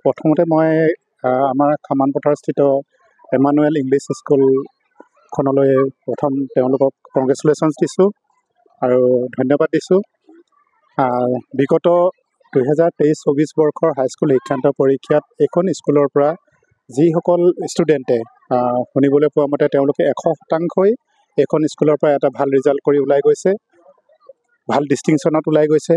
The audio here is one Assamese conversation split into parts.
প্ৰথমতে মই আমাৰ খামানপথাৰস্থিত এমানুৱেল ইংলিছ স্কুলখনলৈ প্ৰথম তেওঁলোকক কংগ্ৰেচুলেশ্যনছ দিছোঁ আৰু ধন্যবাদ দিছোঁ। বিগত 2023-24 বৰ্ষৰ হাইস্কুল শিক্ষান্ত পৰীক্ষাত এইখন স্কুলৰ পৰা যিসকল ষ্টুডেণ্টে শুনিবলৈ পোৱা মতে তেওঁলোকে 100%ই এইখন স্কুলৰ পৰা এটা ভাল ৰিজাল্ট কৰি ওলাই গৈছে, ভাল ডিষ্টিংশ্যনত ওলাই গৈছে।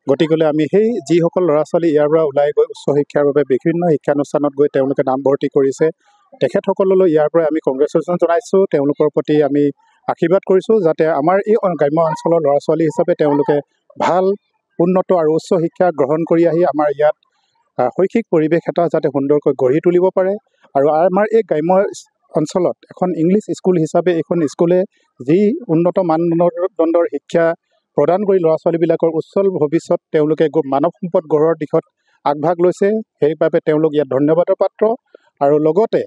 গতিকেলৈ আমি সেই যিসকল ল'ৰা ছোৱালী ইয়াৰ পৰা ওলাই গৈ উচ্চ শিক্ষাৰ বাবে বিভিন্ন শিক্ষানুষ্ঠানত গৈ তেওঁলোকে নামভৰ্তি কৰিছে, তেখেতসকললৈ ইয়াৰ পৰা আমি কংগ্ৰেচুলেশ্যন জনাইছোঁ। তেওঁলোকৰ প্ৰতি আমি আশীৰ্বাদ কৰিছোঁ যাতে আমাৰ এই গ্ৰাম্য অঞ্চলৰ ল'ৰা ছোৱালী হিচাপে তেওঁলোকে ভাল উন্নত আৰু উচ্চ শিক্ষা গ্ৰহণ কৰি আহি আমাৰ ইয়াত শৈক্ষিক পৰিৱেশ এটা যাতে সুন্দৰকৈ গঢ়ি তুলিব পাৰে। আৰু আমাৰ এই গ্ৰাম্য অঞ্চলত এখন ইংলিছ স্কুল হিচাপে এইখন স্কুলে যি উন্নত মানদণ্ডৰ শিক্ষা প্ৰদান কৰি ল'ৰা ছোৱালীবিলাকৰ উজ্জ্বল ভৱিষ্যত তেওঁলোকে মানৱ সম্পদ গঢ়ৰ দিশত আগভাগ লৈছে, সেইবাবে তেওঁলোক ইয়াত ধন্যবাদৰ পাত্ৰ। আৰু লগতে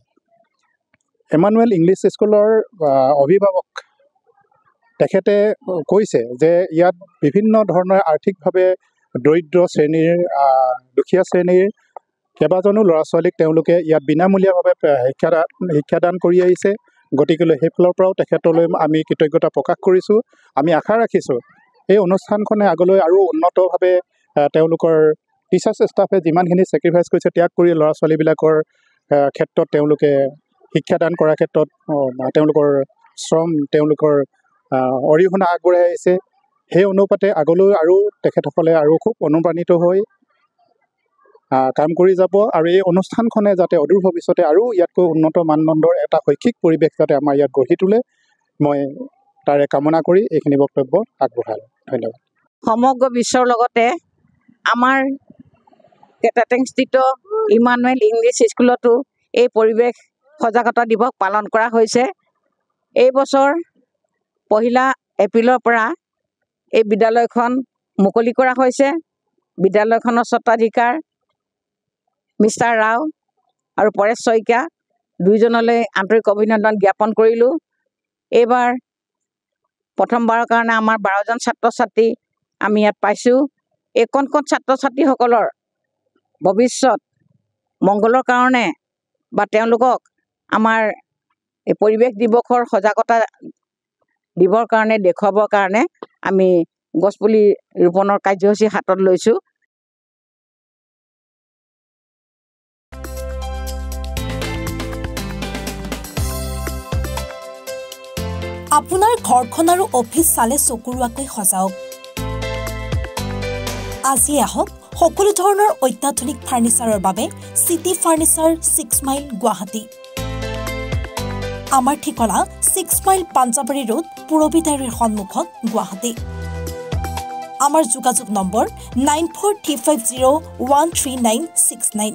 এমানুৱেল ইংলিছ স্কুলৰ অভিভাৱক তেখেতে কৈছে যে ইয়াত বিভিন্ন ধৰণৰ আৰ্থিকভাৱে দৰিদ্ৰ শ্ৰেণীৰ দুখীয়া শ্ৰেণীৰ কেইবাজনো ল'ৰা ছোৱালীক তেওঁলোকে ইয়াত বিনামূলীয়াভাৱে শিক্ষাদান কৰি আহিছে। গতিকেলৈ সেইফালৰ পৰাও তেখেতলৈ আমি কৃতজ্ঞতা প্ৰকাশ কৰিছোঁ। আমি আশা ৰাখিছোঁ এই অনুষ্ঠানখনে আগলৈ আৰু উন্নতভাৱে তেওঁলোকৰ টিচাৰ্ছ ষ্টাফে যিমানখিনি ছেক্ৰিফাইচ কৰিছে ত্যাগ কৰি ল'ৰা ছোৱালীবিলাকৰ ক্ষেত্ৰত তেওঁলোকে শিক্ষাদান কৰাৰ ক্ষেত্ৰত তেওঁলোকৰ শ্ৰম তেওঁলোকৰ অৰিহণা আগবঢ়াই আহিছে। সেই অনুপাতে আগলৈ আৰু তেখেতসকলে আৰু খুব অনুপ্ৰাণিত হৈ কাম কৰি যাব আৰু এই অনুষ্ঠানখনে যাতে অদূৰ ভৱিষ্যতে আৰু ইয়াতকৈ উন্নত মানদণ্ডৰ এটা শৈক্ষিক পৰিৱেশ যাতে আমাৰ ইয়াত গঢ়ি তোলে, মই তাৰে কামনা কৰি এইখিনি বক্তব্য আগবঢ়ালোঁ। ধন্যবাদ। সমগ্ৰ বিশ্বৰ লগতে আমাৰ কেটাটিংস্থিত ইমানুৱেল ইংলিছ স্কুলতো এই পৰিৱেশ সজাগতা দিৱস পালন কৰা হৈছে। এই বছৰ 1 এপ্ৰিলৰ পৰা এই বিদ্যালয়খন মুকলি কৰা হৈছে। বিদ্যালয়খনৰ স্বত্বাধিকাৰ মিষ্টাৰ ৰাও আৰু পৰেশ শইকীয়া দুয়োজনলৈ আন্তৰিক অভিনন্দন জ্ঞাপন কৰিলোঁ। এইবাৰ প্ৰথমবাৰৰ কাৰণে আমাৰ 12জন ছাত্ৰ ছাত্ৰী আমি ইয়াত পাইছোঁ। এই কণ ছাত্ৰ ছাত্ৰীসকলৰ ভৱিষ্যত মংগলৰ কাৰণে বা তেওঁলোকক আমাৰ এই পৰিৱেশ দিৱসৰ সজাগতা দিবৰ কাৰণে দেখুৱাবৰ কাৰণে আমি গছপুলি ৰোপণৰ কাৰ্যসূচী হাতত লৈছোঁ। আপোনাৰ ঘৰখন আৰু অফিচ চালে চকুৰোৱাকৈ সজাওক। আজি আহক সকলো ধৰণৰ অত্যাধুনিক ফাৰ্নিচাৰৰ বাবে চিটি ফাৰ্নিচাৰ 6 মাইল গুৱাহাটী। আমাৰ ঠিকনা 6 মাইল পাঞ্জাবাৰী ৰোড পুৰবিদাৰীৰ সন্মুখত গুৱাহাটী। আমাৰ যোগাযোগ নম্বৰ 9435013969।